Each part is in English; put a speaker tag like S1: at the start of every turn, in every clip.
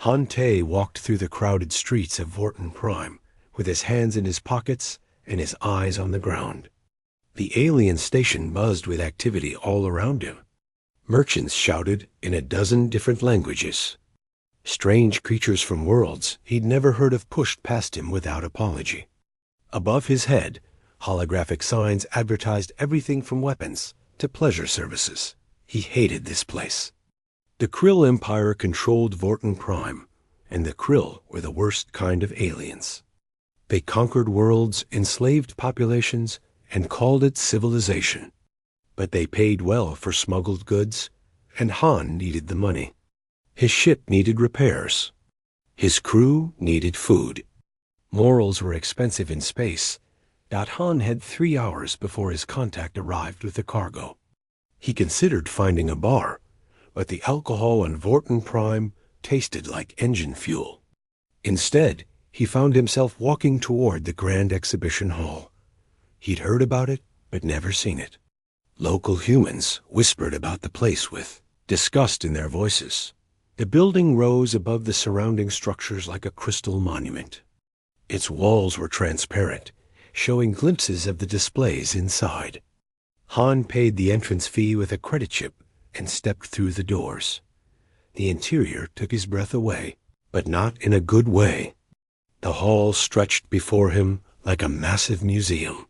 S1: Han Te walked through the crowded streets of Vorten Prime, with his hands in his pockets and his eyes on the ground. The alien station buzzed with activity all around him. Merchants shouted in a dozen different languages. Strange creatures from worlds he'd never heard of pushed past him without apology. Above his head, holographic signs advertised everything from weapons to pleasure services. He hated this place. The Krill Empire controlled Vorten Prime, and the Krill were the worst kind of aliens. They conquered worlds, enslaved populations, and called it civilization. But they paid well for smuggled goods, and Han needed the money. His ship needed repairs. His crew needed food. Morals were expensive in space. Han had 3 hours before his contact arrived with the cargo. He considered finding a bar, but the alcohol on Vorten Prime tasted like engine fuel. Instead, he found himself walking toward the Grand Exhibition Hall. He'd heard about it, but never seen it. Local humans whispered about the place with disgust in their voices. The building rose above the surrounding structures like a crystal monument. Its walls were transparent, showing glimpses of the displays inside. Han paid the entrance fee with a credit chip and stepped through the doors. The interior took his breath away, but not in a good way. The hall stretched before him like a massive museum.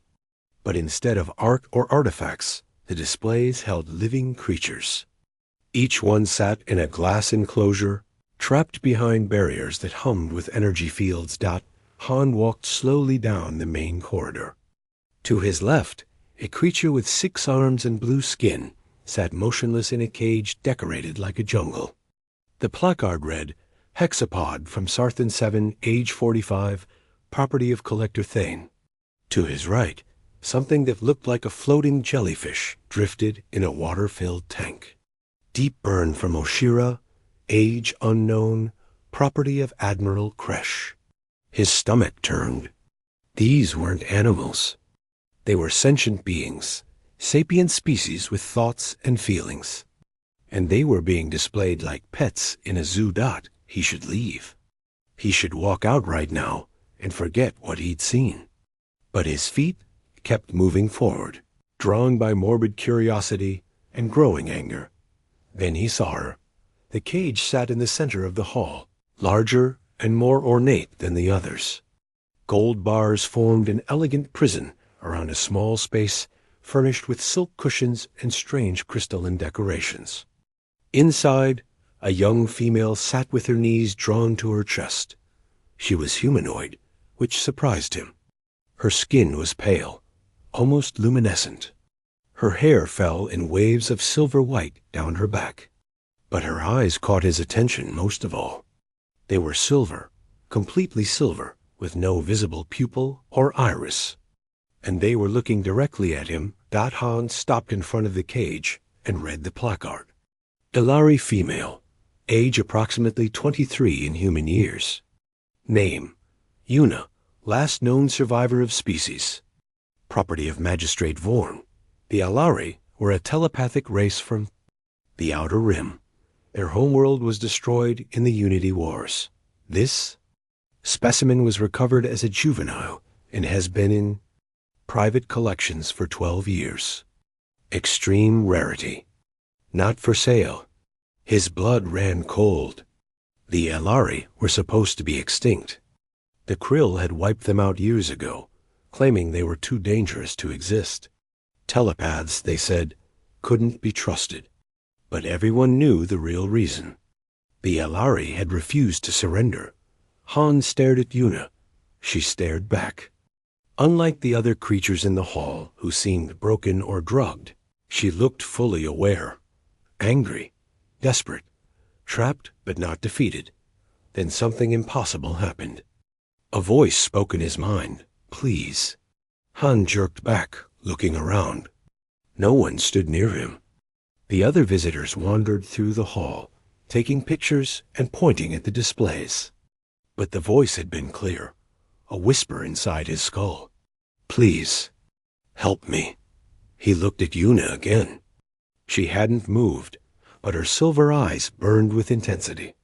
S1: But instead of art or artifacts, the displays held living creatures. Each one sat in a glass enclosure, trapped behind barriers that hummed with energy fields. Han walked slowly down the main corridor. To his left, a creature with 6 arms and blue skin sat motionless in a cage decorated like a jungle. The placard read, "Hexapod from Sarthan 7, age 45, property of Collector Thane." To his right, something that looked like a floating jellyfish drifted in a water-filled tank. Deep burn from Oshira, age unknown, property of Admiral Kresh. His stomach turned. These weren't animals. They were sentient beings, sapient species with thoughts and feelings. And they were being displayed like pets in a zoo. He should leave. He should walk out right now and forget what he'd seen. But his feet kept moving forward, drawn by morbid curiosity and growing anger. Then he saw her. The cage sat in the center of the hall, larger and more ornate than the others. Gold bars formed an elegant prison around a small space furnished with silk cushions and strange crystalline decorations. Inside, a young female sat with her knees drawn to her chest. She was humanoid, which surprised him. Her skin was pale, almost luminescent. Her hair fell in waves of silver white down her back. But her eyes caught his attention most of all. They were silver, completely silver, with no visible pupil or iris. And they were looking directly at him. Han stopped in front of the cage and read the placard. Ilari female, age approximately 23 in human years. Name, Yuna, last known survivor of species. Property of Magistrate Vorn. The Ilari were a telepathic race from the Outer Rim. Their homeworld was destroyed in the Unity Wars. This specimen was recovered as a juvenile and has been in private collections for 12 years. Extreme rarity. Not for sale. His blood ran cold. The Ilari were supposed to be extinct. The Krill had wiped them out years ago, claiming they were too dangerous to exist. Telepaths, they said, couldn't be trusted. But everyone knew the real reason. The Ilari had refused to surrender. Han stared at Yuna. She stared back. Unlike the other creatures in the hall who seemed broken or drugged, she looked fully aware. Angry, desperate, trapped but not defeated. Then something impossible happened. A voice spoke in his mind. "Please." Han jerked back, looking around. No one stood near him. The other visitors wandered through the hall, taking pictures and pointing at the displays. But the voice had been clear, a whisper inside his skull. "Please, help me." He looked at Yuna again. She hadn't moved, but her silver eyes burned with intensity.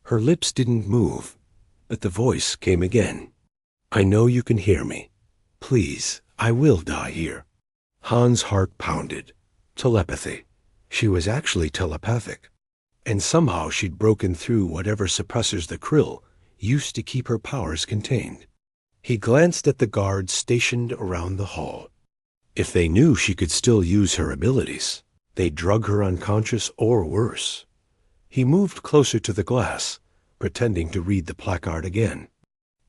S1: Her lips didn't move, but the voice came again. I know you can hear me. Please, I will die here. Han's heart pounded. Telepathy. She was actually telepathic. And somehow she'd broken through whatever suppressors the krill used to keep her powers contained. He glanced at the guards stationed around the hall. If they knew she could still use her abilities, they'd drug her unconscious or worse. He moved closer to the glass, pretending to read the placard again.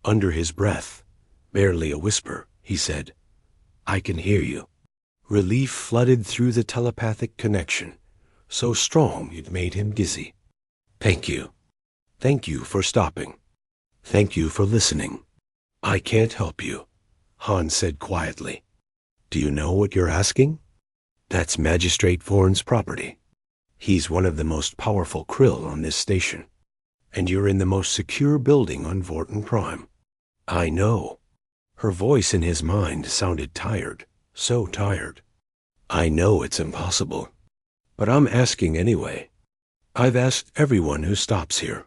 S1: Under his breath, barely a whisper, he said, I can hear you. Relief flooded through the telepathic connection, so strong it made him dizzy. Thank you. Thank you for stopping. Thank you for listening. I can't help you, Han said quietly. Do you know what you're asking? That's Magistrate Vorn's property. He's one of the most powerful krill on this station. And you're in the most secure building on Vorten Prime. I know. Her voice in his mind sounded tired, so tired. I know it's impossible. But I'm asking anyway. I've asked everyone who stops here.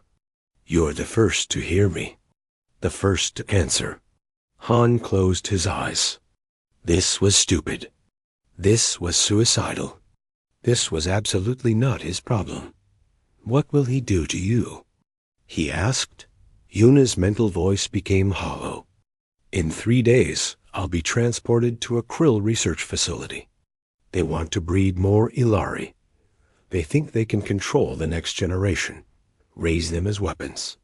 S1: You're the first to hear me. The first to answer. Han closed his eyes. This was stupid. This was suicidal. This was absolutely not his problem. What will he do to you? He asked. Yuna's mental voice became hollow. In 3 days, I'll be transported to a krill research facility. They want to breed more Ilari. They think they can control the next generation, raise them as weapons.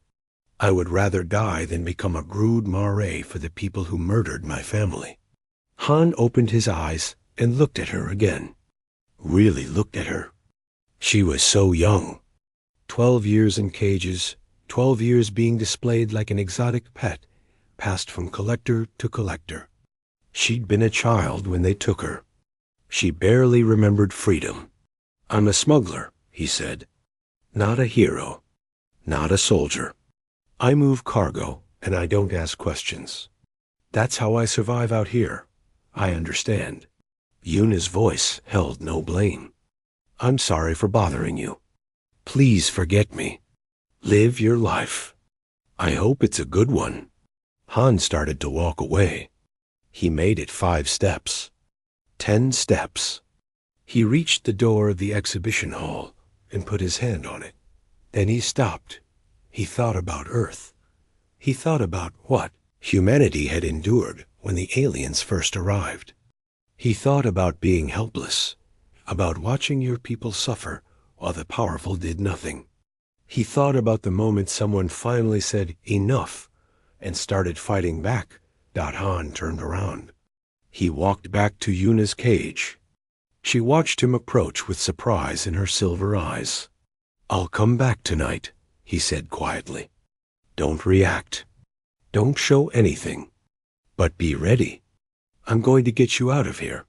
S1: I would rather die than become a brood mare for the people who murdered my family. Han opened his eyes and looked at her again. Really looked at her. She was so young. 12 years in cages, 12 years being displayed like an exotic pet, passed from collector to collector. She'd been a child when they took her. She barely remembered freedom. I'm a smuggler, he said. Not a hero. Not a soldier. I move cargo, and I don't ask questions. That's how I survive out here. I understand. Yuna's voice held no blame. I'm sorry for bothering you. Please forget me. Live your life. I hope it's a good one. Han started to walk away. He made it 5 steps. 10 steps. He reached the door of the exhibition hall and put his hand on it. Then he stopped. He thought about Earth. He thought about what humanity had endured when the aliens first arrived. He thought about being helpless, about watching your people suffer while the powerful did nothing. He thought about the moment someone finally said enough and started fighting back. Han turned around. He walked back to Yuna's cage. She watched him approach with surprise in her silver eyes. I'll come back tonight, he said quietly. Don't react. Don't show anything. But be ready. I'm going to get you out of here.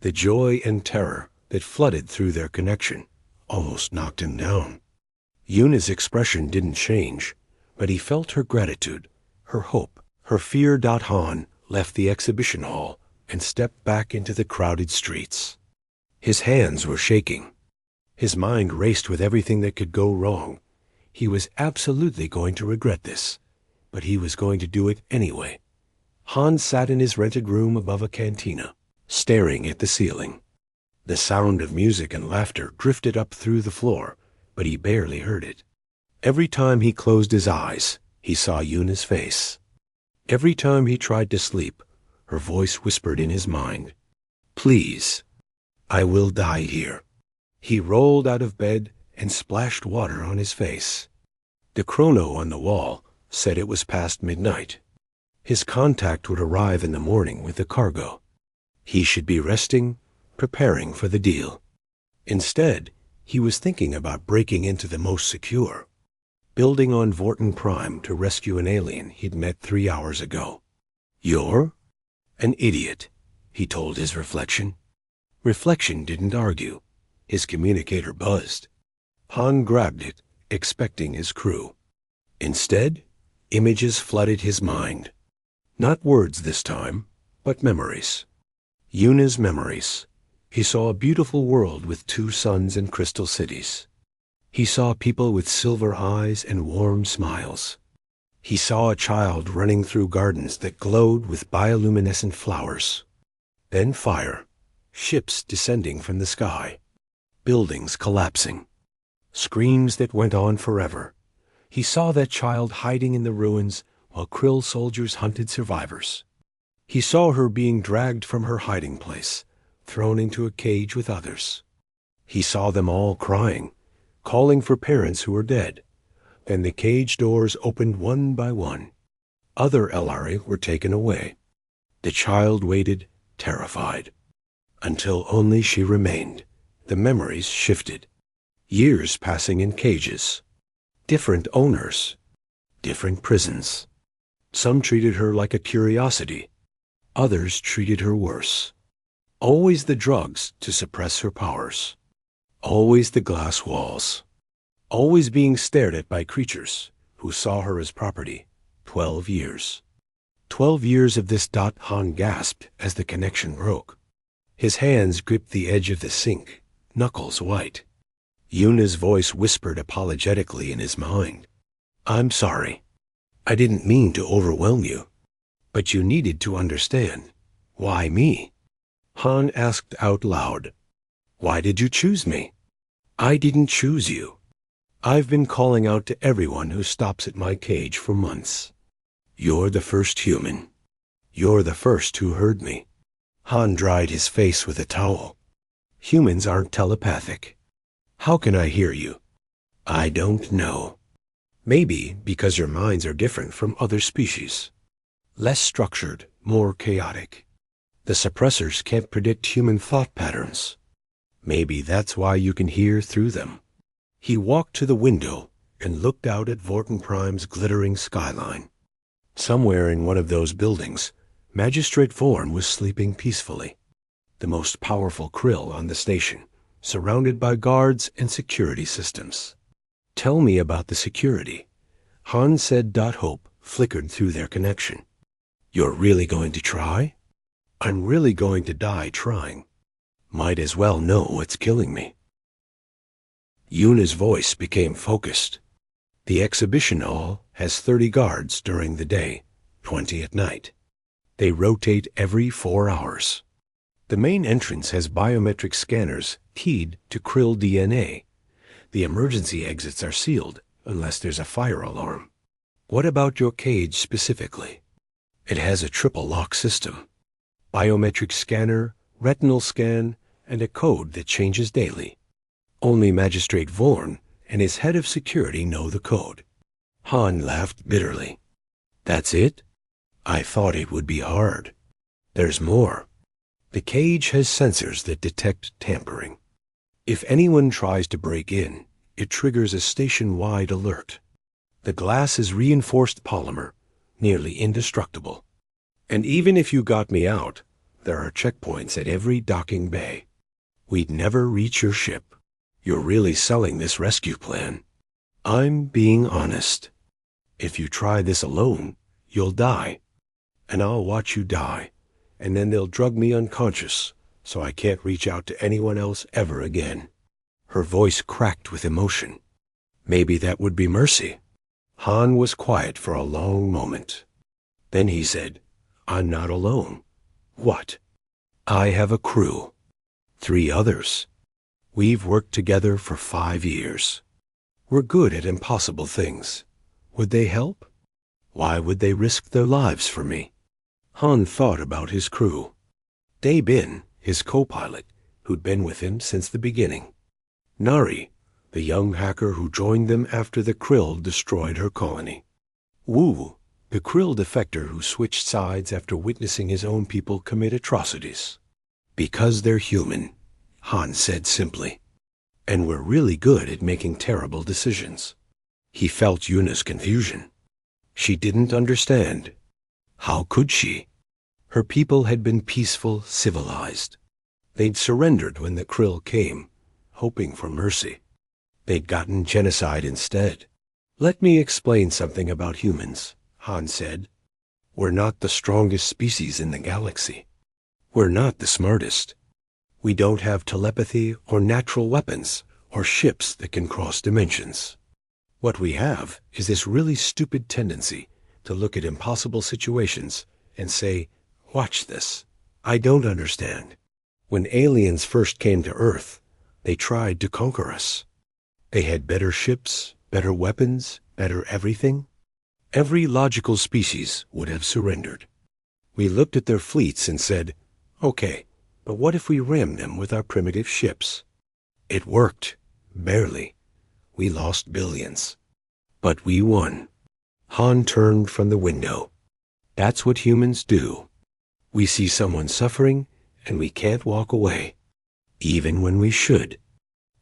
S1: The joy and terror that flooded through their connection almost knocked him down. Yuna's expression didn't change, but he felt her gratitude, her hope, her fear. Han left the exhibition hall and stepped back into the crowded streets. His hands were shaking. His mind raced with everything that could go wrong. He was absolutely going to regret this, but he was going to do it anyway. Han sat in his rented room above a cantina, staring at the ceiling. The sound of music and laughter drifted up through the floor, but he barely heard it. Every time he closed his eyes, he saw Yuna's face. Every time he tried to sleep, her voice whispered in his mind, Please, I will die here. He rolled out of bed and splashed water on his face. The chrono on the wall said it was past midnight. His contact would arrive in the morning with the cargo. He should be resting, preparing for the deal. Instead, he was thinking about breaking into the most secure, building on Vorten Prime to rescue an alien he'd met 3 hours ago. You're an idiot, he told his reflection. Reflection didn't argue. His communicator buzzed. Han grabbed it, expecting his crew. Instead, images flooded his mind. Not words this time, but memories. Yuna's memories. He saw a beautiful world with 2 suns and crystal cities. He saw people with silver eyes and warm smiles. He saw a child running through gardens that glowed with bioluminescent flowers. Then fire, ships descending from the sky, buildings collapsing, screams that went on forever. He saw that child hiding in the ruins while Krill soldiers hunted survivors. He saw her being dragged from her hiding place, thrown into a cage with others. He saw them all crying, calling for parents who were dead. Then the cage doors opened one by one. Other Elari were taken away. The child waited, terrified, until only she remained. The memories shifted. Years passing in cages. Different owners. Different prisons. Some treated her like a curiosity. Others treated her worse. Always the drugs to suppress her powers. Always the glass walls. Always being stared at by creatures who saw her as property. 12 years. 12 years of this. Han gasped as the connection broke. His hands gripped the edge of the sink, knuckles white. Yuna's voice whispered apologetically in his mind. "I'm sorry. I didn't mean to overwhelm you. But you needed to understand. Why me?" Han asked out loud. "Why did you choose me?" "I didn't choose you. I've been calling out to everyone who stops at my cage for months. You're the first human. You're the first who heard me." Han dried his face with a towel. "Humans aren't telepathic. How can I hear you?" "I don't know. Maybe because your minds are different from other species. Less structured, more chaotic. The suppressors can't predict human thought patterns. Maybe that's why you can hear through them." He walked to the window and looked out at Vorten Prime's glittering skyline. Somewhere in one of those buildings, Magistrate Vorn was sleeping peacefully, the most powerful Krill on the station, surrounded by guards and security systems. "Tell me about the security," Han said. Hope flickered through their connection. "You're really going to try?" "I'm really going to die trying. Might as well know what's killing me." Yuna's voice became focused. "The exhibition hall has 30 guards during the day, 20 at night. They rotate every 4 hours. The main entrance has biometric scanners keyed to Krill DNA. The emergency exits are sealed unless there's a fire alarm." "What about your cage specifically?" "It has a triple lock system. Biometric scanner, retinal scan, and a code that changes daily. Only Magistrate Vorn and his head of security know the code." Han laughed bitterly. "That's it? I thought it would be hard. There's more. The cage has sensors that detect tampering. If anyone tries to break in, it triggers a station-wide alert. The glass is reinforced polymer, nearly indestructible. And even if you got me out, there are checkpoints at every docking bay. We'd never reach your ship. You're really selling this rescue plan." "I'm being honest. If you try this alone, you'll die. And I'll watch you die, and then they'll drug me unconscious, so I can't reach out to anyone else ever again." Her voice cracked with emotion. "Maybe that would be mercy." Han was quiet for a long moment. Then he said, "I'm not alone." "What?" "I have a crew. 3 others. We've worked together for 5 years. We're good at impossible things. Would they help? Why would they risk their lives for me?" Han thought about his crew. Day Bin, his co-pilot, who'd been with him since the beginning. Nari, the young hacker who joined them after the Krill destroyed her colony. Wu, the Krill defector who switched sides after witnessing his own people commit atrocities. "Because they're human," Han said simply. "And we're really good at making terrible decisions." He felt Yuna's confusion. She didn't understand. How could she? Her people had been peaceful, civilized. They'd surrendered when the Krill came, hoping for mercy. They'd gotten genocide instead. "Let me explain something about humans," Han said. "We're not the strongest species in the galaxy. We're not the smartest. We don't have telepathy or natural weapons or ships that can cross dimensions. What we have is this really stupid tendency to look at impossible situations and say, "Watch this. I don't understand." When aliens first came to Earth, they tried to conquer us. They had better ships, better weapons, better everything. Every logical species would have surrendered. We looked at their fleets and said, "Okay, but what if we rammed them with our primitive ships?" It worked. Barely. We lost billions. But we won. Han turned from the window. That's what humans do. We see someone suffering, and we can't walk away. Even when we should.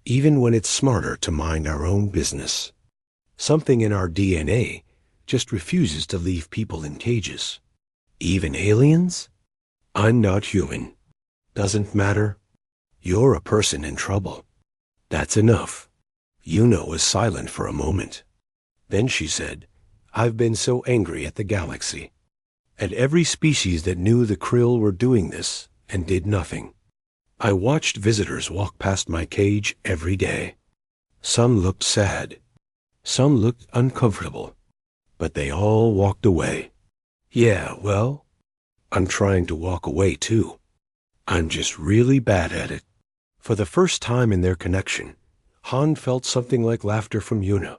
S1: Even when it's smarter to mind our own business. Something in our DNA just refuses to leave people in cages. Even aliens? I'm not human. Doesn't matter. You're a person in trouble. That's enough. Yuna was silent for a moment. Then she said, "I've been so angry at the galaxy. At every species that knew the Krill were doing this and did nothing. I watched visitors walk past my cage every day. Some looked sad. Some looked uncomfortable. But they all walked away. Yeah, well, I'm trying to walk away too. I'm just really bad at it." For the first time in their connection, Han felt something like laughter from Yuna.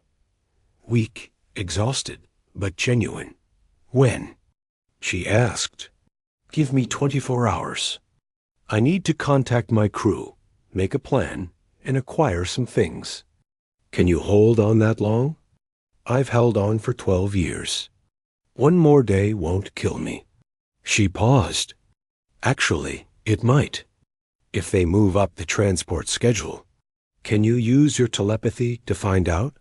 S1: Weak, exhausted, but genuine. "When?" She asked. "Give me 24 hours. I need to contact my crew, make a plan, and acquire some things." "Can you hold on that long?" "I've held on for 12 years. One more day won't kill me." She paused. "Actually, it might. If they move up the transport schedule. Can you use your telepathy to find out?"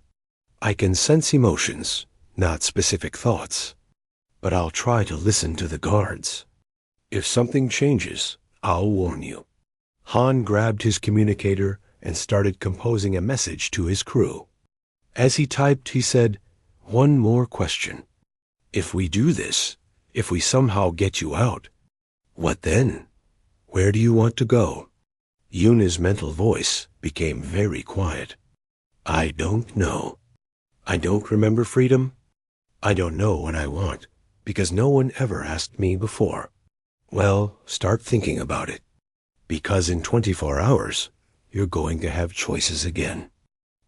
S1: "I can sense emotions, not specific thoughts. But I'll try to listen to the guards. If something changes, I'll warn you." Han grabbed his communicator and started composing a message to his crew. As he typed, he said, "One more question. If we do this, if we somehow get you out, what then? Where do you want to go?" Yuna's mental voice became very quiet. "I don't know. I don't remember freedom. I don't know what I want, because no one ever asked me before." "Well, start thinking about it. Because in 24 hours, you're going to have choices again.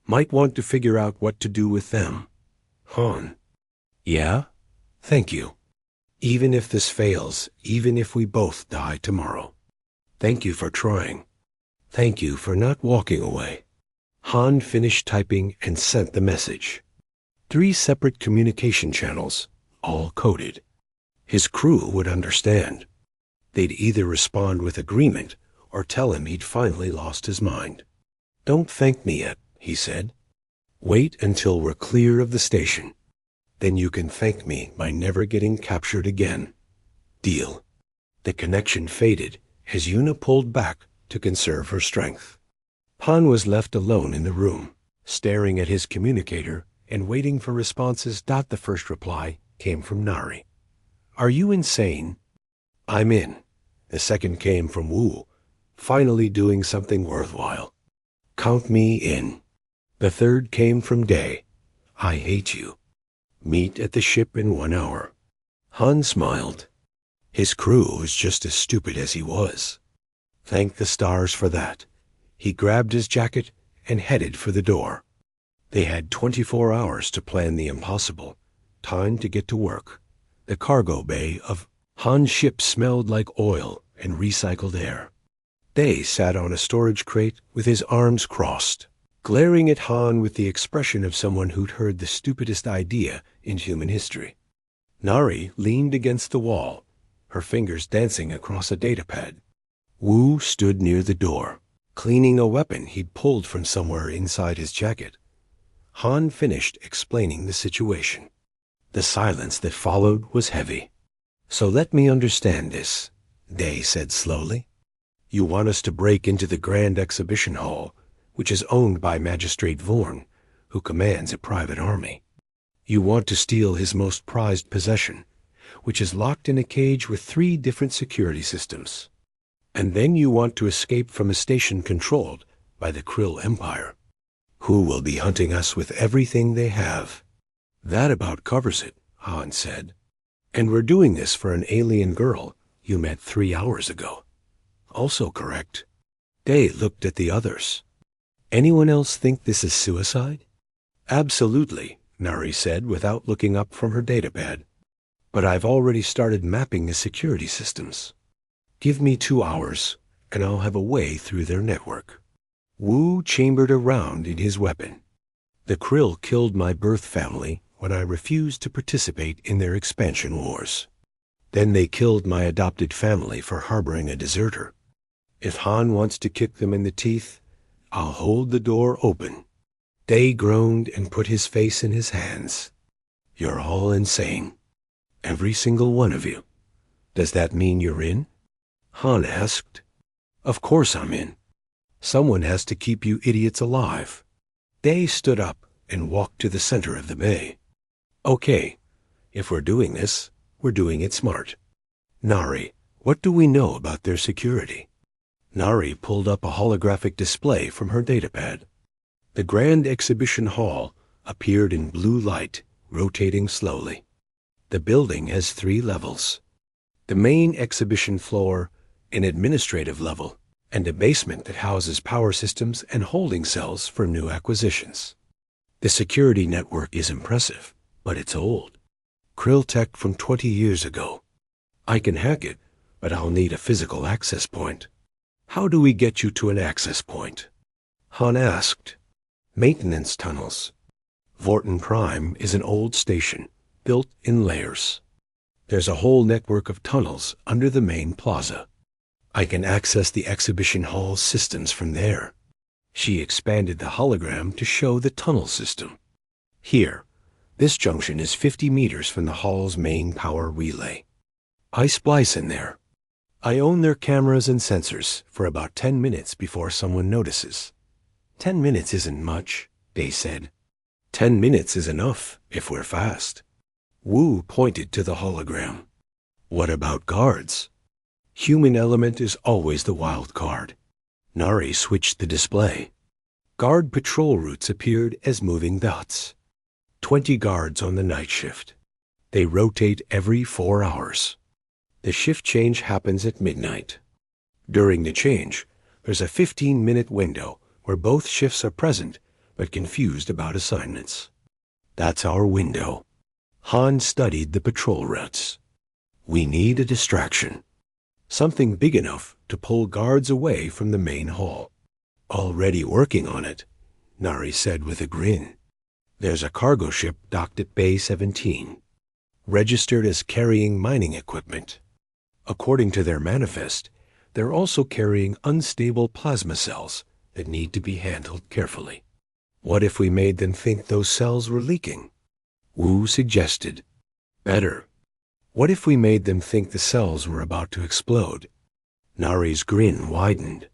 S1: Might want to figure out what to do with them." Han. "Yeah? Thank you. Even if this fails, even if we both die tomorrow. Thank you for trying. Thank you for not walking away." Han finished typing and sent the message. 3 separate communication channels, all coded. His crew would understand. They'd either respond with agreement or tell him he'd finally lost his mind. "Don't thank me yet," he said. "Wait until we're clear of the station. Then you can thank me by never getting captured again. Deal." The connection faded as Yuna pulled back to conserve her strength. Han was left alone in the room, staring at his communicator and waiting for responses. The first reply came from Nari. "Are you insane?" "I'm in." The second came from Wu, finally doing something worthwhile. "Count me in." The third came from Day. "I hate you. Meet at the ship in 1 hour." Han smiled. His crew was just as stupid as he was. Thank the stars for that. He grabbed his jacket and headed for the door. They had 24 hours to plan the impossible. Time to get to work. The cargo bay of Han's ship smelled like oil and recycled air. Day sat on a storage crate with his arms crossed, glaring at Han with the expression of someone who'd heard the stupidest idea in human history. Nari leaned against the wall, her fingers dancing across a datapad. Wu stood near the door, cleaning a weapon he'd pulled from somewhere inside his jacket. Han finished explaining the situation. The silence that followed was heavy. "So let me understand this," Day said slowly. "You want us to break into the Grand Exhibition Hall, which is owned by Magistrate Vorn, who commands a private army. You want to steal his most prized possession, which is locked in a cage with 3 different security systems. And then you want to escape from a station controlled by the Krill Empire. Who will be hunting us with everything they have? That about covers it, Han said. And we're doing this for an alien girl you met 3 hours ago. Also correct. Day looked at the others. Anyone else think this is suicide? Absolutely, Nari said without looking up from her datapad. But I've already started mapping the security systems. Give me 2 hours, and I'll have a way through their network. Wu chambered around in his weapon. The Krill killed my birth family when I refused to participate in their expansion wars. Then they killed my adopted family for harboring a deserter. If Han wants to kick them in the teeth, I'll hold the door open. Day groaned and put his face in his hands. You're all insane. Every single one of you. Does that mean you're in? Han asked. Of course I'm in. Someone has to keep you idiots alive. Day stood up and walked to the center of the bay. Okay, if we're doing this, we're doing it smart. Nari, what do we know about their security? Nari pulled up a holographic display from her datapad. The Grand Exhibition Hall appeared in blue light, rotating slowly. The building has 3 levels. The main exhibition floor, an administrative level, and a basement that houses power systems and holding cells for new acquisitions. The security network is impressive, but it's old. Krill tech from 20 years ago. I can hack it, but I'll need a physical access point. How do we get you to an access point? Han asked. Maintenance tunnels. Vorton Prime is an old station, built in layers. There's a whole network of tunnels under the main plaza. I can access the exhibition hall systems from there. She expanded the hologram to show the tunnel system. Here, this junction is 50 meters from the hall's main power relay. I splice in there. I own their cameras and sensors for about 10 minutes before someone notices. 10 minutes isn't much, Day said. 10 minutes is enough if we're fast. Wu pointed to the hologram. What about guards? Human element is always the wild card. Nari switched the display. Guard patrol routes appeared as moving dots. 20 guards on the night shift. They rotate every 4 hours. The shift change happens at midnight. During the change, there's a 15-minute window where both shifts are present but confused about assignments. That's our window. Han studied the patrol routes. We need a distraction. Something big enough to pull guards away from the main hall. Already working on it, Nari said with a grin. There's a cargo ship docked at Bay 17, registered as carrying mining equipment. According to their manifest, they're also carrying unstable plasma cells that need to be handled carefully. What if we made them think those cells were leaking? Wu suggested. Better. What if we made them think the cells were about to explode? Nari's grin widened.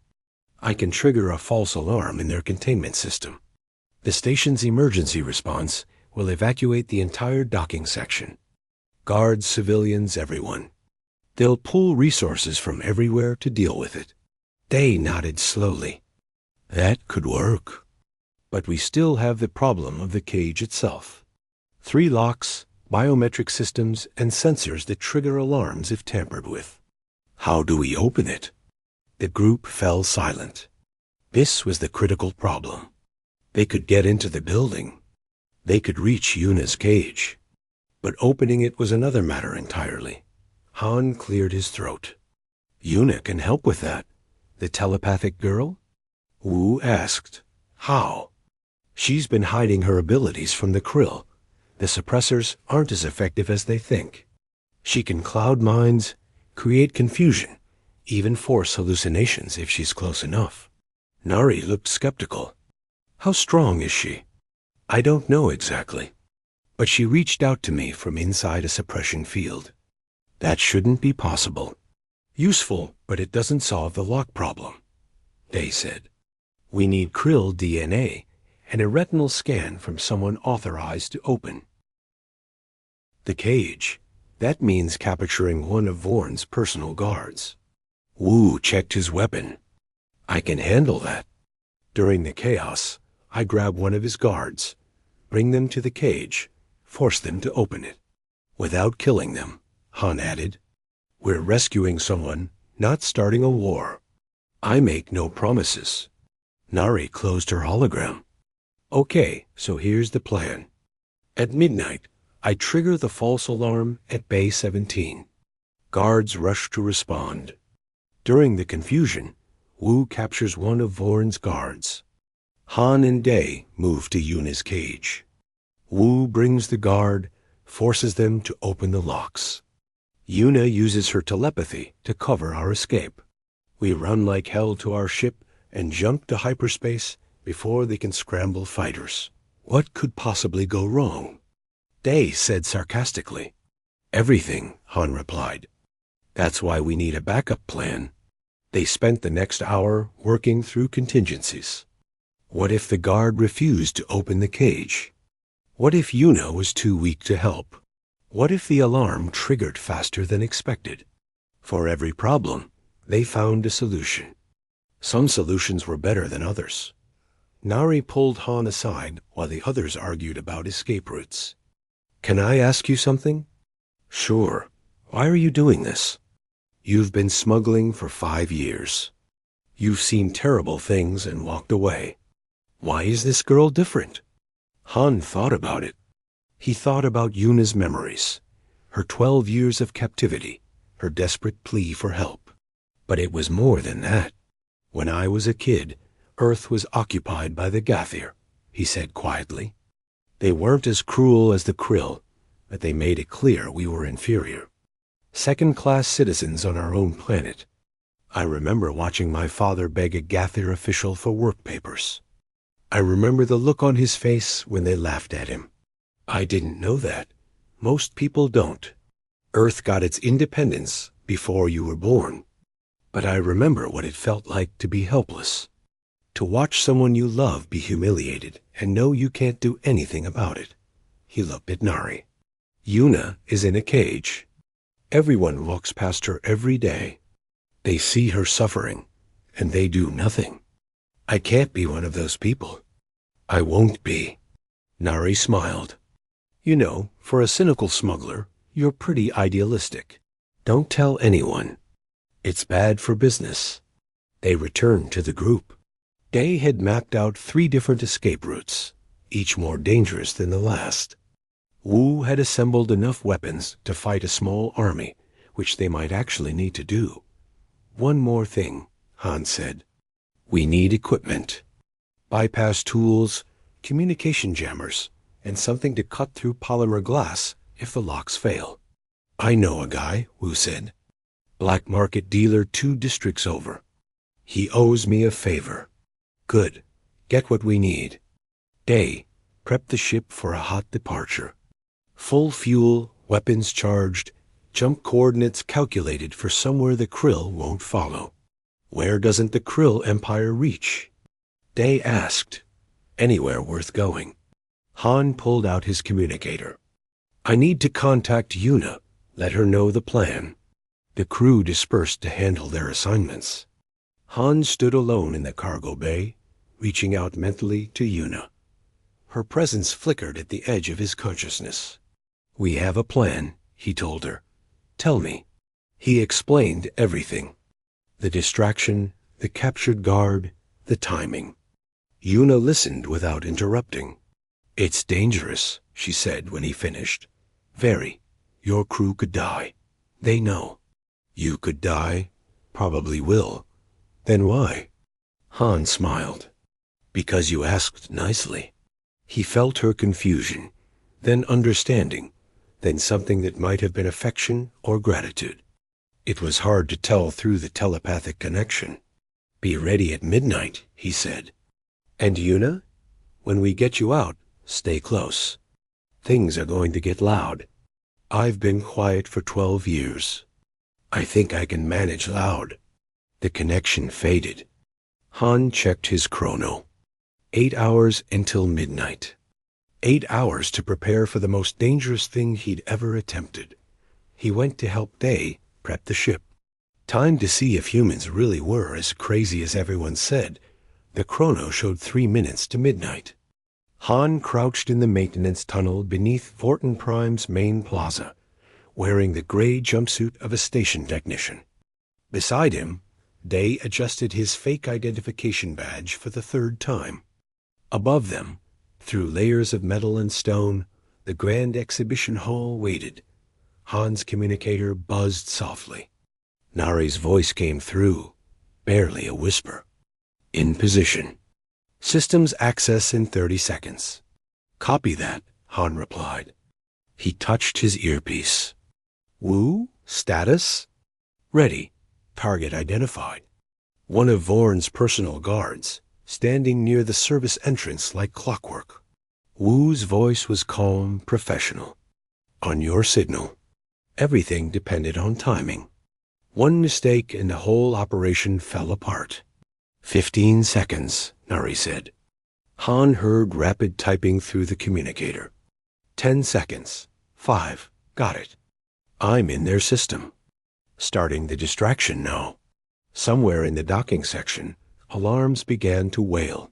S1: I can trigger a false alarm in their containment system. The station's emergency response will evacuate the entire docking section. Guards, civilians, everyone. They'll pull resources from everywhere to deal with it. Day nodded slowly. That could work. But we still have the problem of the cage itself. 3 locks, biometric systems, and sensors that trigger alarms if tampered with. How do we open it? The group fell silent. This was the critical problem. They could get into the building. They could reach Yuna's cage. But opening it was another matter entirely. Han cleared his throat. Yuna can help with that. The telepathic girl? Wu asked. How? She's been hiding her abilities from the Krill. The suppressors aren't as effective as they think. She can cloud minds, create confusion, even force hallucinations if she's close enough. Nari looked skeptical. How strong is she? I don't know exactly. But she reached out to me from inside a suppression field. That shouldn't be possible. Useful, but it doesn't solve the lock problem, Day said. We need Krill DNA and a retinal scan from someone authorized to open. The cage. That means capturing one of Vorn's personal guards. Wu checked his weapon. I can handle that. During the chaos, I grab one of his guards, bring them to the cage, force them to open it. Without killing them, Han added. We're rescuing someone, not starting a war. I make no promises. Nari closed her hologram. Okay, so here's the plan. At midnight, I trigger the false alarm at Bay 17. Guards rush to respond. During the confusion, Wu captures one of Vorn's guards. Han and Day move to Yuna's cage. Wu brings the guard, forces them to open the locks. Yuna uses her telepathy to cover our escape. We run like hell to our ship and jump to hyperspace before they can scramble fighters. What could possibly go wrong? Day said sarcastically. Everything, Han replied. That's why we need a backup plan. They spent the next hour working through contingencies. What if the guard refused to open the cage? What if Yuna was too weak to help? What if the alarm triggered faster than expected? For every problem, they found a solution. Some solutions were better than others. Nari pulled Han aside while the others argued about escape routes. Can I ask you something? Sure. Why are you doing this? You've been smuggling for 5 years. You've seen terrible things and walked away. Why is this girl different? Han thought about it. He thought about Yuna's memories, her 12 years of captivity, her desperate plea for help. But it was more than that. When I was a kid, Earth was occupied by the Gathir, he said quietly. They weren't as cruel as the Krill, but they made it clear we were inferior. Second-class citizens on our own planet. I remember watching my father beg a Gathir official for work papers. I remember the look on his face when they laughed at him. I didn't know that. Most people don't. Earth got its independence before you were born. But I remember what it felt like to be helpless. To watch someone you love be humiliated and know you can't do anything about it. He looked at Nari. Yuna is in a cage. Everyone walks past her every day. They see her suffering, and they do nothing. I can't be one of those people. I won't be. Nari smiled. You know, for a cynical smuggler, you're pretty idealistic. Don't tell anyone. It's bad for business. They returned to the group. Day had mapped out 3 different escape routes, each more dangerous than the last. Wu had assembled enough weapons to fight a small army, which they might actually need to do. One more thing, Han said. We need equipment. Bypass tools, communication jammers, and something to cut through polymer glass if the locks fail. I know a guy, Wu said. Black market dealer 2 districts over. He owes me a favor. Good. Get what we need. Day, prep the ship for a hot departure. Full fuel, weapons charged, jump coordinates calculated for somewhere the Krill won't follow. Where doesn't the Krill Empire reach? Day asked. Anywhere worth going. Han pulled out his communicator. I need to contact Yuna. Let her know the plan. The crew dispersed to handle their assignments. Han stood alone in the cargo bay, reaching out mentally to Yuna. Her presence flickered at the edge of his consciousness. We have a plan, he told her. Tell me. He explained everything. The distraction, the captured guard, the timing. Yuna listened without interrupting. It's dangerous, she said when he finished. Very. Your crew could die. They know. You could die. Probably will. Then why? Han smiled. Because you asked nicely. He felt her confusion, then understanding, then something that might have been affection or gratitude. It was hard to tell through the telepathic connection. Be ready at midnight, he said. And Yuna? When we get you out, stay close. Things are going to get loud. I've been quiet for 12 years. I think I can manage loud. The connection faded. Han checked his chrono. 8 hours until midnight. 8 hours to prepare for the most dangerous thing he'd ever attempted. He went to help Day prep the ship. Time to see if humans really were as crazy as everyone said, The chrono showed 3 minutes to midnight. Han crouched in the maintenance tunnel beneath Vorton Prime's main plaza, wearing the gray jumpsuit of a station technician. Beside him, Day adjusted his fake identification badge for the 3rd time. Above them, through layers of metal and stone, the grand exhibition hall waited. Han's communicator buzzed softly. Nari's voice came through, barely a whisper. In position. Systems access in 30 seconds. Copy that, Han replied. He touched his earpiece. Wu? Status? Ready. Target identified. One of Vorn's personal guards, standing near the service entrance like clockwork. Wu's voice was calm, professional. On your signal. Everything depended on timing. One mistake and the whole operation fell apart. 15 seconds, Nari said. Han heard rapid typing through the communicator. 10 seconds. 5. Got it. I'm in their system. Starting the distraction now. Somewhere in the docking section, alarms began to wail.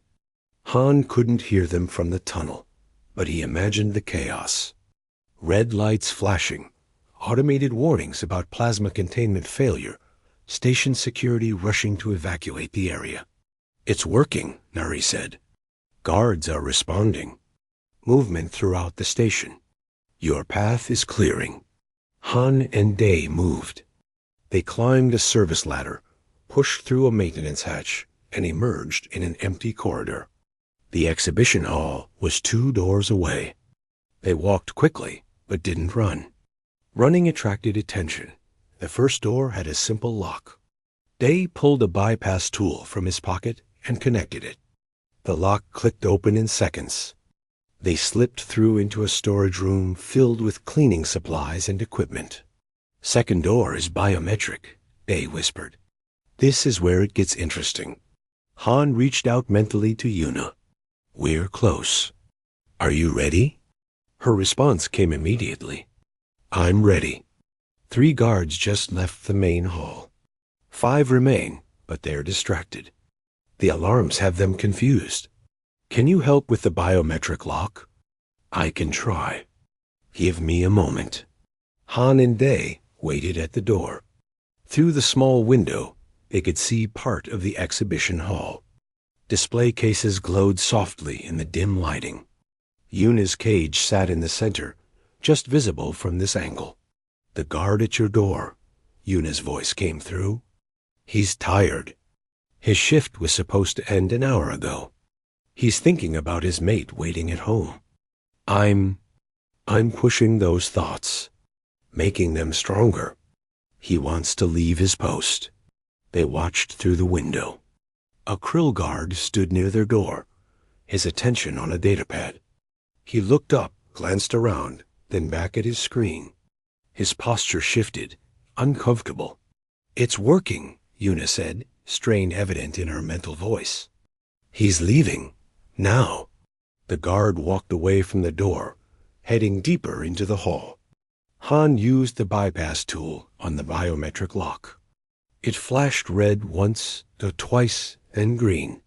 S1: Han couldn't hear them from the tunnel, but he imagined the chaos. Red lights flashing, automated warnings about plasma containment failure, station security rushing to evacuate the area. It's working, Nari said. Guards are responding. Movement throughout the station. Your path is clearing. Han and Day moved. They climbed a service ladder, pushed through a maintenance hatch, and emerged in an empty corridor. The exhibition hall was 2 doors away. They walked quickly, but didn't run. Running attracted attention. The first door had a simple lock. Day pulled a bypass tool from his pocket and connected it. The lock clicked open in seconds. They slipped through into a storage room filled with cleaning supplies and equipment. Second door is biometric, Day whispered. This is where it gets interesting. Han reached out mentally to Yuna. We're close. Are you ready? Her response came immediately. I'm ready. 3 guards just left the main hall. 5 remain, but they're distracted. The alarms have them confused. Can you help with the biometric lock? I can try. Give me a moment. Han and Day waited at the door. Through the small window, they could see part of the exhibition hall. Display cases glowed softly in the dim lighting. Yuna's cage sat in the center, just visible from this angle. The guard at your door, Yuna's voice came through. He's tired. His shift was supposed to end an hour ago. He's thinking about his mate waiting at home. I'm pushing those thoughts, making them stronger. He wants to leave his post. They watched through the window. A krill guard stood near their door, his attention on a datapad. He looked up, glanced around, then back at his screen. His posture shifted, uncomfortable. It's working, Yuna said, strain evident in her mental voice. He's leaving. Now. The guard walked away from the door, heading deeper into the hall. Han used the bypass tool on the biometric lock. It flashed red once, twice, then green.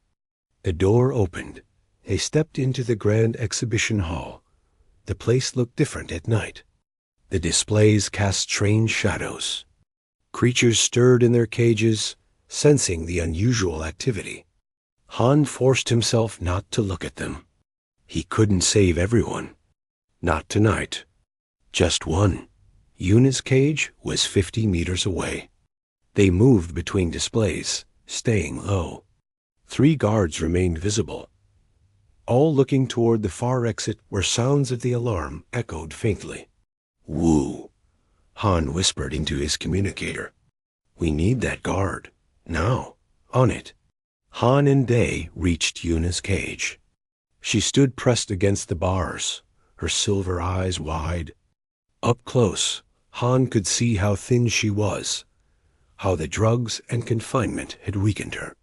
S1: The door opened. They stepped into the grand exhibition hall. The place looked different at night. The displays cast strange shadows. Creatures stirred in their cages, sensing the unusual activity. Han forced himself not to look at them. He couldn't save everyone. Not tonight. Just one. Yuna's cage was 50 meters away. They moved between displays, staying low. 3 guards remained visible, all looking toward the far exit where sounds of the alarm echoed faintly. Woo, Han whispered into his communicator. We need that guard. Now. On it. Han and Day reached Yuna's cage. She stood pressed against the bars, her silver eyes wide. Up close, Han could see how thin she was, how the drugs and confinement had weakened her.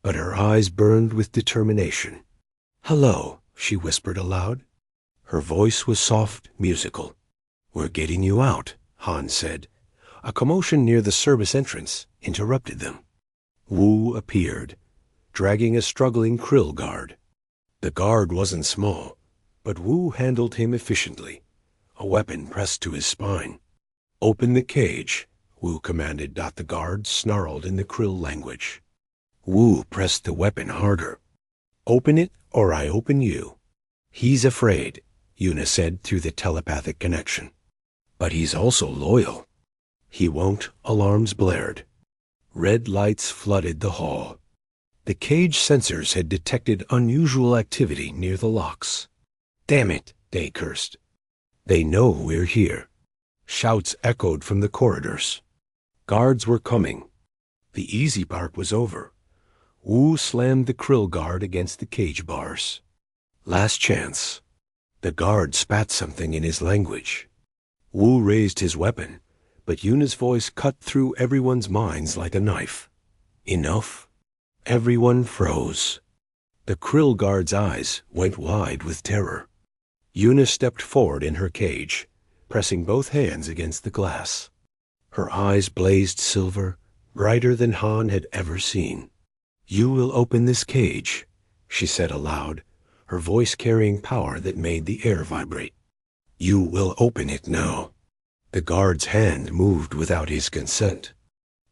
S1: But her eyes burned with determination. Hello, she whispered aloud. Her voice was soft, musical. We're getting you out, Han said. A commotion near the service entrance interrupted them. Wu appeared. dragging a struggling krill guard. The guard wasn't small, but Wu handled him efficiently, a weapon pressed to his spine. "Open the cage," Wu commanded. The guard snarled in the krill language. Wu pressed the weapon harder. "Open it, or I open you." "He's afraid," Yuna said through the telepathic connection. "But he's also loyal." "He won't," alarms blared. Red lights flooded the hall. The cage sensors had detected unusual activity near the locks. "Damn it," they cursed. "They know we're here." Shouts echoed from the corridors. Guards were coming. The easy part was over. Wu slammed the krill guard against the cage bars. Last chance. The guard spat something in his language. Wu raised his weapon, but Yuna's voice cut through everyone's minds like a knife. "Enough." Everyone froze. The krill guard's eyes went wide with terror. Yuna stepped forward in her cage, pressing both hands against the glass. Her eyes blazed silver, brighter than Han had ever seen. "You will open this cage," she said aloud, her voice carrying power that made the air vibrate. "You will open it now." The guard's hand moved without his consent.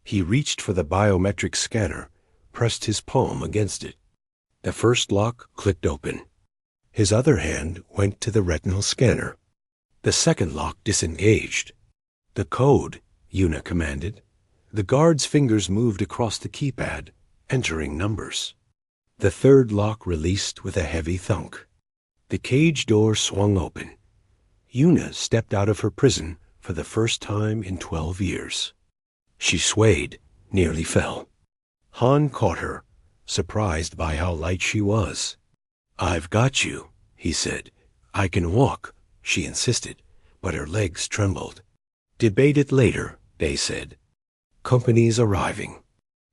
S1: He reached for the biometric scanner, pressed his palm against it. The first lock clicked open. His other hand went to the retinal scanner. The second lock disengaged. "The code," Yuna commanded. The guard's fingers moved across the keypad, entering numbers. The third lock released with a heavy thunk. The cage door swung open. Yuna stepped out of her prison for the first time in 12 years. She swayed, nearly fell. Han caught her, surprised by how light she was. "I've got you," he said. "I can walk," she insisted, but her legs trembled. "Debate it later," they said. Companies arriving.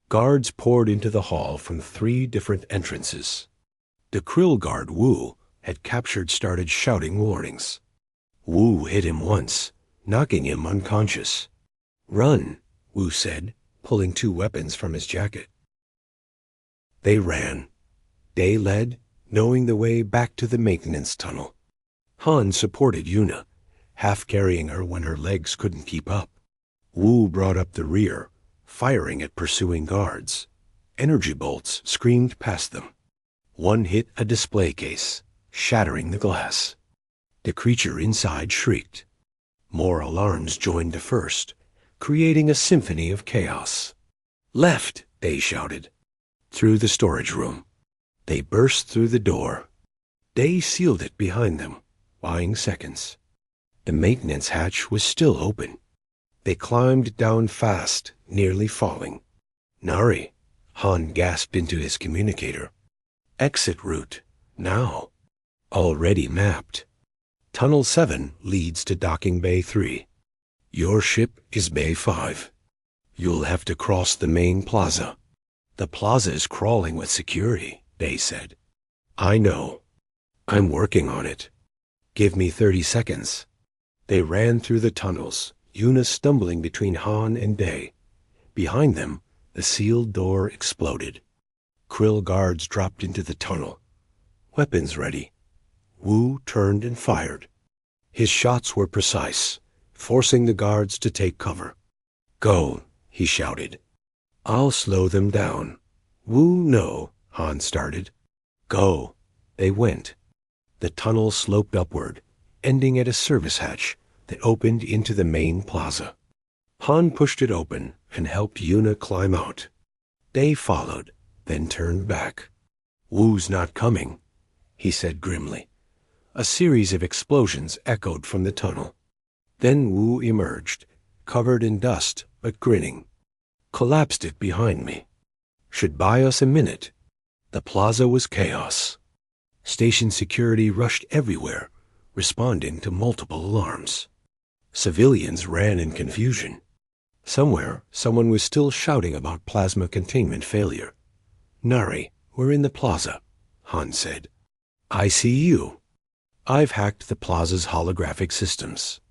S1: Guards poured into the hall from 3 different entrances. The krill guard, Wu, had captured started shouting warnings. Wu hit him once, knocking him unconscious. "Run," Wu said, pulling 2 weapons from his jacket. They ran. Day led, knowing the way back to the maintenance tunnel. Han supported Yuna, half carrying her when her legs couldn't keep up. Wu brought up the rear, firing at pursuing guards. Energy bolts screamed past them. One hit a display case, shattering the glass. The creature inside shrieked. More alarms joined the first, creating a symphony of chaos. "Left!" they shouted. Through the storage room. They burst through the door. They sealed it behind them, buying seconds. The maintenance hatch was still open. They climbed down fast, nearly falling. "Nari," Han gasped into his communicator. "Exit route, now." Already mapped. Tunnel 7 leads to Docking Bay 3. Your ship is Bay 5. You'll have to cross the main plaza. The plaza is crawling with security, they said. "I know. I'm working on it. Give me 30 seconds. They ran through the tunnels, Yuna stumbling between Han and Day. Behind them, the sealed door exploded. Krill guards dropped into the tunnel. Weapons ready. Wu turned and fired. His shots were precise, forcing the guards to take cover. "Go," he shouted. "I'll slow them down." "Wu, no," Han started. "Go." They went. The tunnel sloped upward, ending at a service hatch that opened into the main plaza. Han pushed it open and helped Yuna climb out. They followed, then turned back. "Wu's not coming," he said grimly. A series of explosions echoed from the tunnel. Then Wu emerged, covered in dust but grinning. "Collapsed it behind me. Should buy us a minute." The plaza was chaos. Station security rushed everywhere, responding to multiple alarms. Civilians ran in confusion. Somewhere, someone was still shouting about plasma containment failure. "Nari, we're in the plaza," Han said. "I see you." "I've hacked the plaza's holographic systems.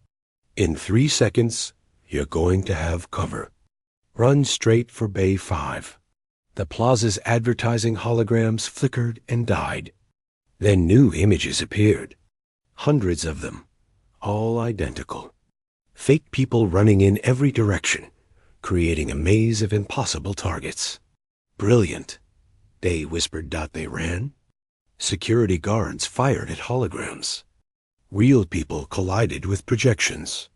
S1: In 3 seconds, you're going to have cover. Run straight for Bay 5. The plaza's advertising holograms flickered and died. Then new images appeared. Hundreds of them, all identical. Fake people running in every direction, creating a maze of impossible targets. Brilliant, they whispered. They ran. Security guards fired at holograms. Real people collided with projections.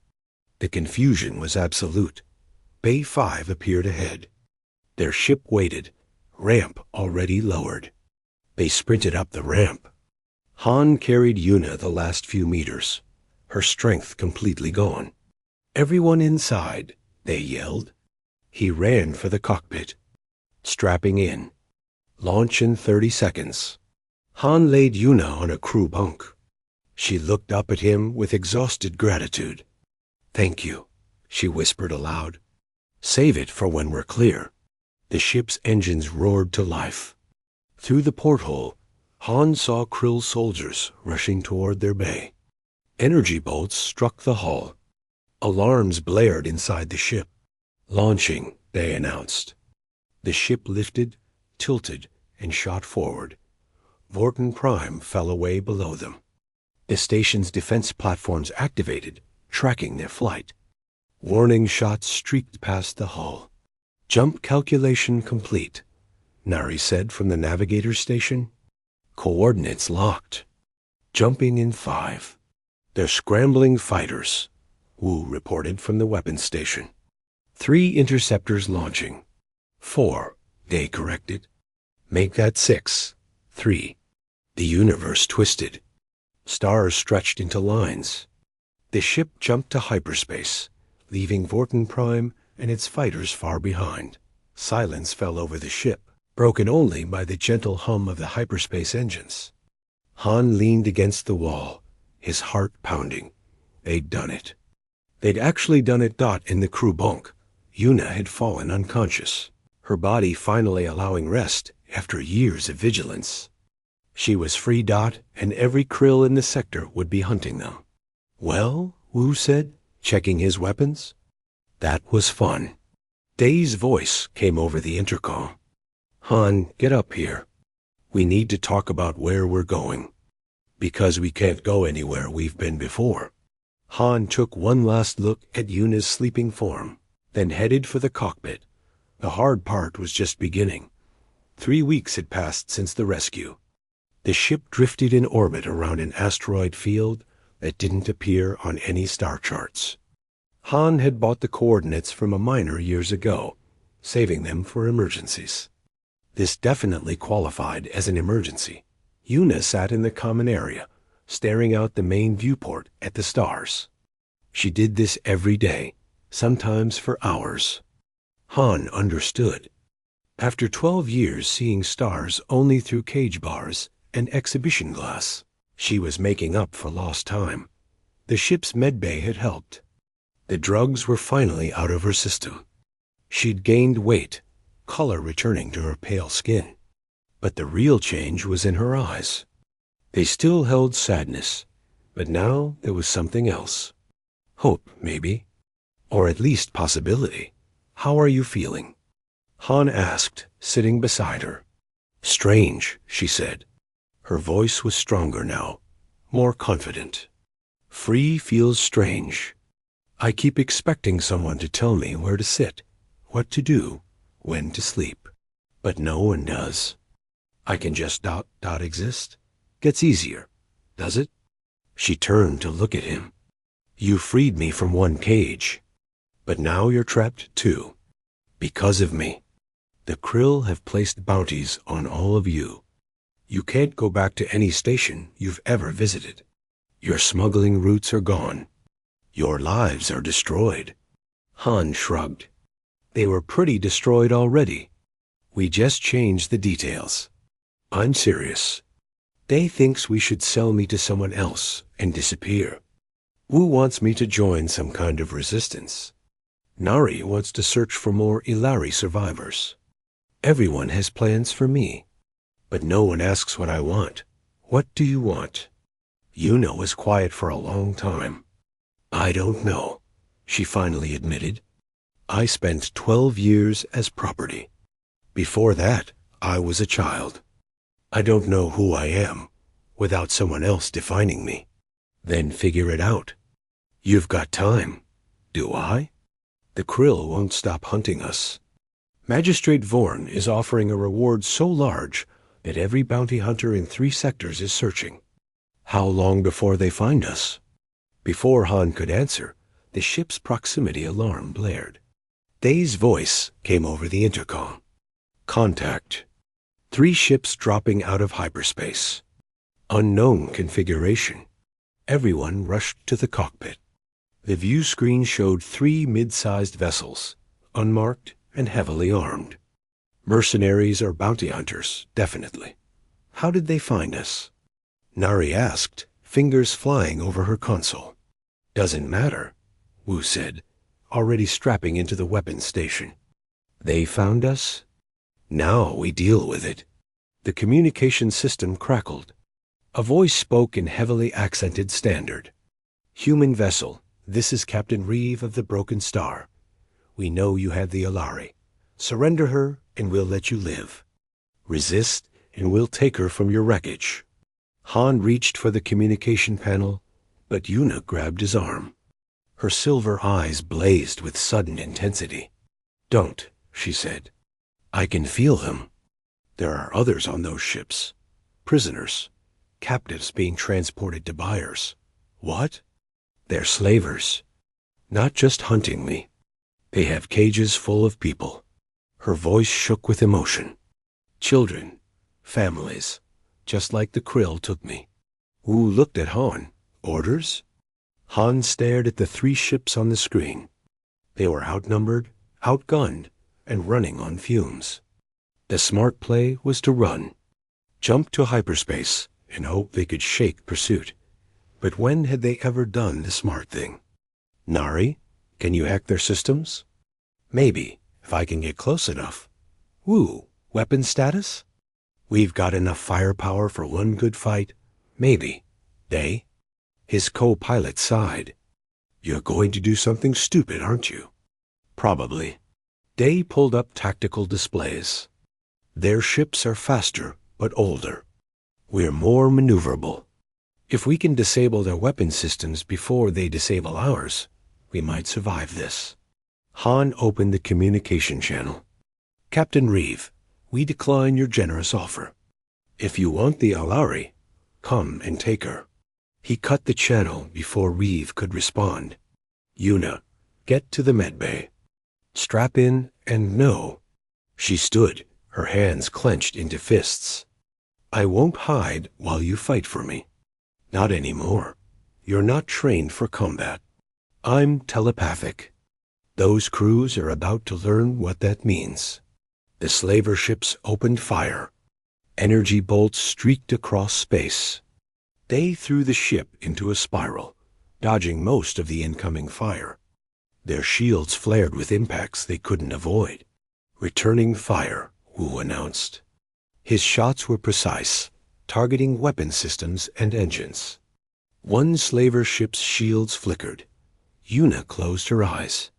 S1: The confusion was absolute. Bay 5 appeared ahead. Their ship waited, ramp already lowered. They sprinted up the ramp. Han carried Yuna the last few meters, her strength completely gone. "Everyone inside," they yelled. He ran for the cockpit. Strapping in. Launch in 30 seconds. Han laid Yuna on a crew bunk. She looked up at him with exhausted gratitude. "Thank you," she whispered aloud. "Save it for when we're clear." The ship's engines roared to life. Through the porthole, Han saw Krill soldiers rushing toward their bay. Energy bolts struck the hull. Alarms blared inside the ship. "Launching," they announced. The ship lifted, tilted, and shot forward. Vorten Prime fell away below them. The station's defense platforms activated, tracking their flight. Warning shots streaked past the hull. "Jump calculation complete," Nari said from the navigator station. "Coordinates locked. Jumping in 5. They're scrambling fighters," Wu reported from the weapons station. 3 interceptors launching. 4, they corrected. "Make that 6. 3. The universe twisted. Stars stretched into lines. The ship jumped to hyperspace, leaving Vorten Prime and its fighters far behind. Silence fell over the ship, broken only by the gentle hum of the hyperspace engines. Han leaned against the wall, his heart pounding. They'd done it. They'd actually done it. In the crew bunk, Yuna had fallen unconscious, her body finally allowing rest after years of vigilance. She was free. And every Krill in the sector would be hunting them. "Well," Wu said, checking his weapons. "That was fun." Day's voice came over the intercom. "Han, get up here. We need to talk about where we're going. Because we can't go anywhere we've been before." Han took one last look at Yuna's sleeping form, then headed for the cockpit. The hard part was just beginning. 3 weeks had passed since the rescue. The ship drifted in orbit around an asteroid field that didn't appear on any star charts. Han had bought the coordinates from a miner years ago, saving them for emergencies. This definitely qualified as an emergency. Yuna sat in the common area, staring out the main viewport at the stars. She did this every day, sometimes for hours. Han understood. After 12 years seeing stars only through cage bars and exhibition glass, she was making up for lost time. The ship's medbay had helped. The drugs were finally out of her system. She'd gained weight, color returning to her pale skin. But the real change was in her eyes. They still held sadness, but now there was something else. Hope, maybe. Or at least possibility. "How are you feeling?" Han asked, sitting beside her. "Strange," she said. Her voice was stronger now, more confident. "Free feels strange. I keep expecting someone to tell me where to sit, what to do, when to sleep. But no one does. I can just exist. Gets easier, does it?" She turned to look at him. "You freed me from one cage, but now you're trapped too. Because of me. The Krill have placed bounties on all of you. You can't go back to any station you've ever visited. Your smuggling routes are gone. Your lives are destroyed." Han shrugged. "They were pretty destroyed already. We just changed the details. I'm serious. Day thinks we should sell me to someone else and disappear. Wu wants me to join some kind of resistance. Nari wants to search for more Ilari survivors. Everyone has plans for me. But no one asks what I want. What do you want?" Yuna was quiet for a long time. "I don't know," she finally admitted. "I spent 12 years as property. Before that, I was a child. I don't know who I am without someone else defining me. Then figure it out. You've got time. Do I? The krill won't stop hunting us. Magistrate Vorn is offering a reward so large that every bounty hunter in 3 sectors is searching. How long before they find us? Before Han could answer, the ship's proximity alarm blared. Day's voice came over the intercom. Contact. 3 ships dropping out of hyperspace. Unknown configuration. Everyone rushed to the cockpit. The view screen showed 3 mid-sized vessels, unmarked and heavily armed. Mercenaries or bounty hunters, definitely. How did they find us? Nari asked, fingers flying over her console. Doesn't matter, Wu said, already strapping into the weapons station. They found us? Now we deal with it. The communication system crackled. A voice spoke in heavily accented standard. Human vessel, this is Captain Reeve of the Broken Star. We know you have the Alari. Surrender her and we'll let you live. Resist and we'll take her from your wreckage. Han reached for the communication panel, but Yuna grabbed his arm. Her silver eyes blazed with sudden intensity. Don't, she said. I can feel them. There are others on those ships. Prisoners. Captives being transported to buyers. What? They're slavers. Not just hunting me. They have cages full of people. Her voice shook with emotion. Children. Families. Just like the krill took me. Wu looked at Han. Orders? Han stared at the 3 ships on the screen. They were outnumbered, outgunned, and running on fumes. The smart play was to run. Jump to hyperspace and hope they could shake pursuit. But when had they ever done the smart thing? Nari, can you hack their systems? Maybe, if I can get close enough. Wu, weapon status? We've got enough firepower for one good fight. Maybe. Day? His co-pilot sighed. You're going to do something stupid, aren't you? Probably. Day pulled up tactical displays. Their ships are faster, but older. We're more maneuverable. If we can disable their weapon systems before they disable ours, we might survive this. Han opened the communication channel. Captain Reeve, we decline your generous offer. If you want the Alari, come and take her. He cut the channel before Reeve could respond. Yuna, get to the medbay. Strap in and no. She stood, her hands clenched into fists. I won't hide while you fight for me. Not anymore. You're not trained for combat. I'm telepathic. Those crews are about to learn what that means. The slaver ships opened fire. Energy bolts streaked across space. They threw the ship into a spiral, dodging most of the incoming fire. Their shields flared with impacts they couldn't avoid. Returning fire, Wu announced. His shots were precise, targeting weapon systems and engines. One slaver ship's shields flickered. Yuna closed her eyes.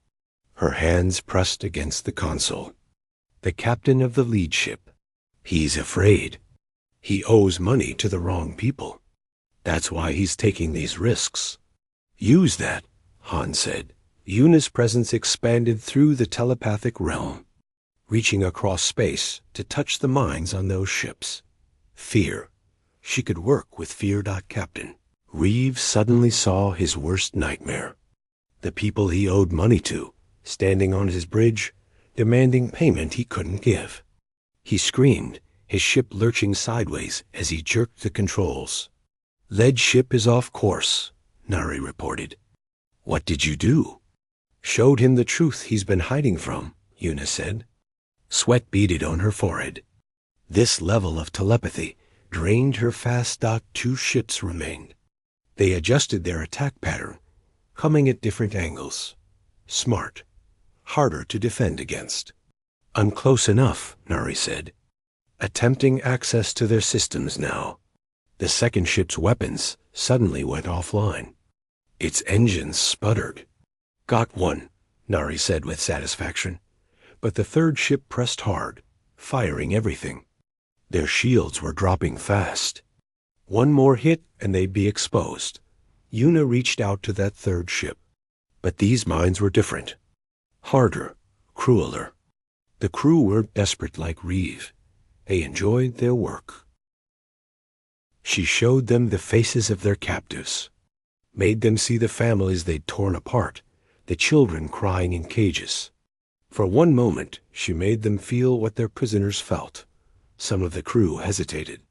S1: Her hands pressed against the console. The captain of the lead ship. He's afraid. He owes money to the wrong people. That's why he's taking these risks. Use that, Han said. Yuna's presence expanded through the telepathic realm, reaching across space to touch the minds on those ships. Fear. She could work with Fear. Captain. Reeve suddenly saw his worst nightmare. The people he owed money to, standing on his bridge, demanding payment he couldn't give. He screamed, his ship lurching sideways as he jerked the controls. Lead ship is off course, Nari reported. What did you do? Showed him the truth he's been hiding from, Yuna said. Sweat beaded on her forehead. This level of telepathy drained her fast. 2 ships remained. They adjusted their attack pattern, coming at different angles. Smart. Harder to defend against. I'm close enough, Nari said. Attempting access to their systems now. The second ship's weapons suddenly went offline. Its engines sputtered. Got one, Nari said with satisfaction. But the third ship pressed hard, firing everything. Their shields were dropping fast. One more hit and they'd be exposed. Yuna reached out to that third ship. But these mines were different. Harder, crueler. The crew weren't desperate like Reeve. They enjoyed their work. She showed them the faces of their captives, made them see the families they'd torn apart, the children crying in cages. For one moment, she made them feel what their prisoners felt. Some of the crew hesitated.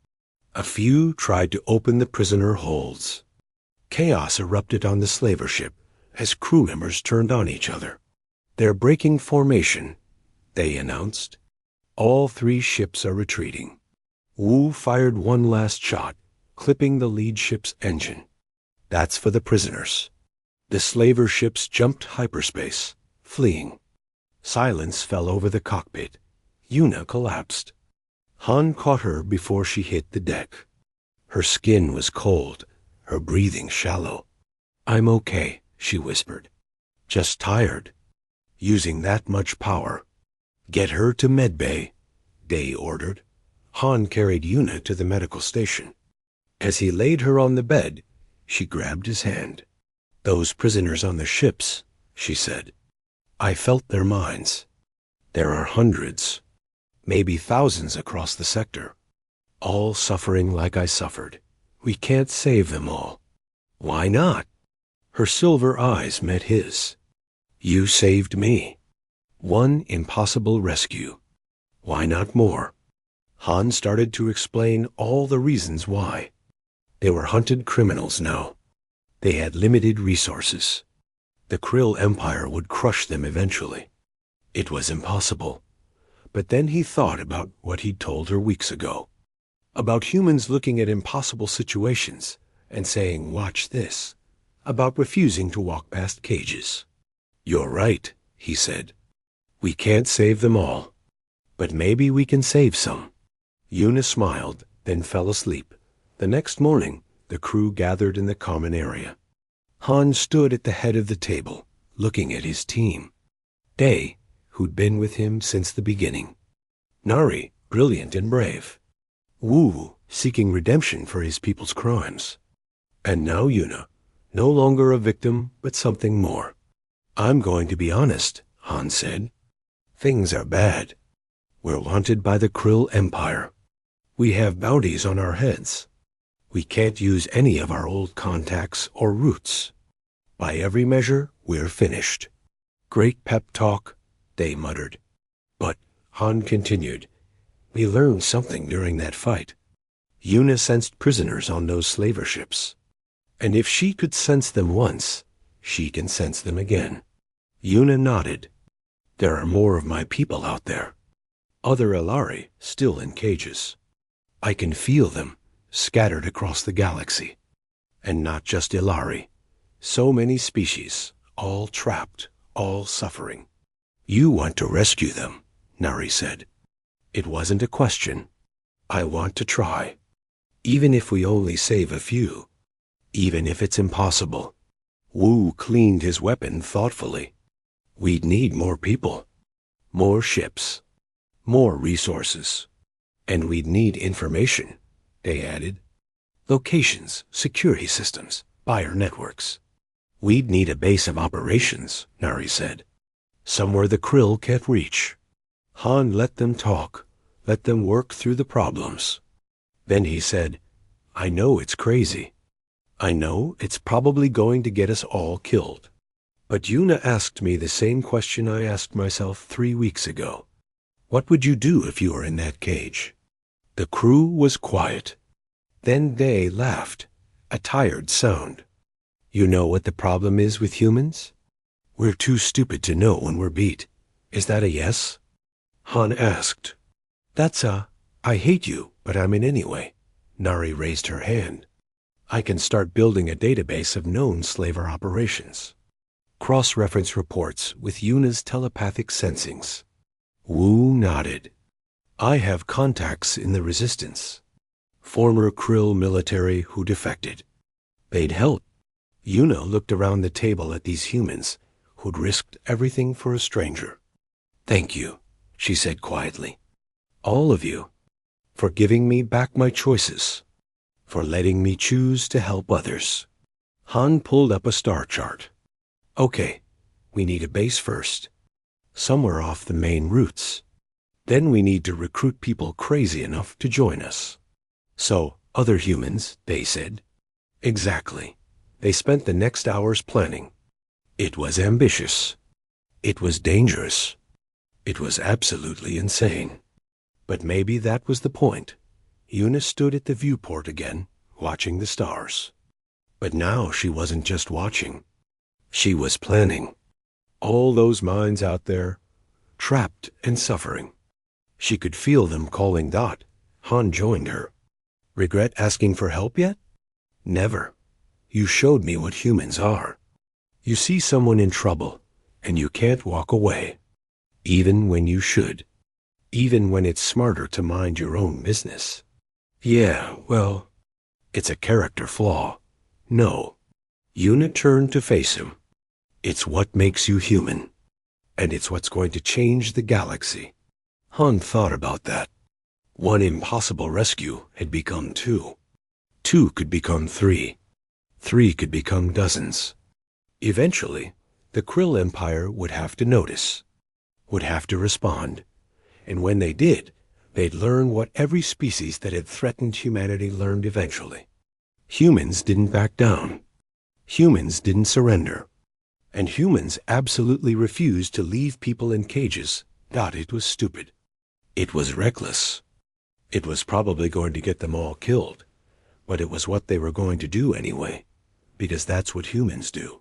S1: A few tried to open the prisoner holds. Chaos erupted on the slaver ship as crew members turned on each other. "They're breaking formation," they announced. "All 3 ships are retreating." Wu fired one last shot, clipping the lead ship's engine. "That's for the prisoners." The slaver ships jumped hyperspace, fleeing. Silence fell over the cockpit. Yuna collapsed. Han caught her before she hit the deck. Her skin was cold, her breathing shallow. "I'm okay," she whispered. "Just tired." "Using that much power." "Get her to medbay," Day ordered. Han carried Yuna to the medical station. As he laid her on the bed, she grabbed his hand. "Those prisoners on the ships," she said. "I felt their minds. There are hundreds, maybe thousands across the sector, all suffering like I suffered. We can't save them all." "Why not?" Her silver eyes met his. "You saved me. One impossible rescue. Why not more?" Han started to explain all the reasons why. They were hunted criminals now. They had limited resources. The Krill Empire would crush them eventually. It was impossible. But then he thought about what he'd told her weeks ago. About humans looking at impossible situations and saying, "Watch this." About refusing to walk past cages. "You're right," he said. "We can't save them all. But maybe we can save some." Yuna smiled, then fell asleep. The next morning, the crew gathered in the common area. Han stood at the head of the table, looking at his team. Day, who'd been with him since the beginning. Nari, brilliant and brave. Wu, seeking redemption for his people's crimes. And now Yuna, no longer a victim, but something more. "I'm going to be honest," Han said. "Things are bad. We're wanted by the Krill Empire. We have bounties on our heads. We can't use any of our old contacts or routes. By every measure, we're finished." "Great pep talk," they muttered. "But," Han continued, "we learned something during that fight. Yuna sensed prisoners on those slaver ships. And if she could sense them once, she can sense them again." Yuna nodded. "There are more of my people out there. Other Ilari still in cages. I can feel them, scattered across the galaxy. And not just Ilari. So many species, all trapped, all suffering." "You want to rescue them," Nari said. "It wasn't a question. I want to try. Even if we only save a few. Even if it's impossible." Wu cleaned his weapon thoughtfully. "We'd need more people. More ships. More resources. And we'd need information," they added. "Locations, security systems, buyer networks. We'd need a base of operations," Nari said. "Somewhere the Krill can't reach." Han let them talk, let them work through the problems. Then he said, "I know it's crazy. I know it's probably going to get us all killed. But Yuna asked me the same question I asked myself 3 weeks ago. What would you do if you were in that cage?" The crew was quiet. Then Day laughed, a tired sound. "You know what the problem is with humans? We're too stupid to know when we're beat. Is that a yes?" Han asked. "That's a, I hate you, but I'm in anyway." Nari raised her hand. "I can start building a database of known slaver operations. Cross-reference reports with Yuna's telepathic sensings." Wu nodded. "I have contacts in the Resistance. Former Krill military who defected. They'd help." Yuna looked around the table at these humans who'd risked everything for a stranger. "Thank you," she said quietly. All of you. For giving me back my choices. For letting me choose to help others. Han pulled up a star chart. Okay, we need a base first. Somewhere off the main routes. Then we need to recruit people crazy enough to join us. So, other humans, they said. Exactly. They spent the next hours planning. It was ambitious. It was dangerous. It was absolutely insane. But maybe that was the point. Una stood at the viewport again, watching the stars. But now she wasn't just watching. She was planning. All those minds out there, trapped and suffering. She could feel them calling Dot. Han joined her. Regret asking for help yet? Never. You showed me what humans are. You see someone in trouble, and you can't walk away. Even when you should. Even when it's smarter to mind your own business. Yeah, well, it's a character flaw. No. Una turned to face him. It's what makes you human. And it's what's going to change the galaxy. Han thought about that. One impossible rescue had become two. Two could become three. Three could become dozens. Eventually, the Krill Empire would have to notice. Would have to respond. And when they did, they'd learn what every species that had threatened humanity learned eventually. Humans didn't back down. Humans didn't surrender. And humans absolutely refused to leave people in cages. It was stupid. It was reckless. It was probably going to get them all killed. But it was what they were going to do anyway, because that's what humans do.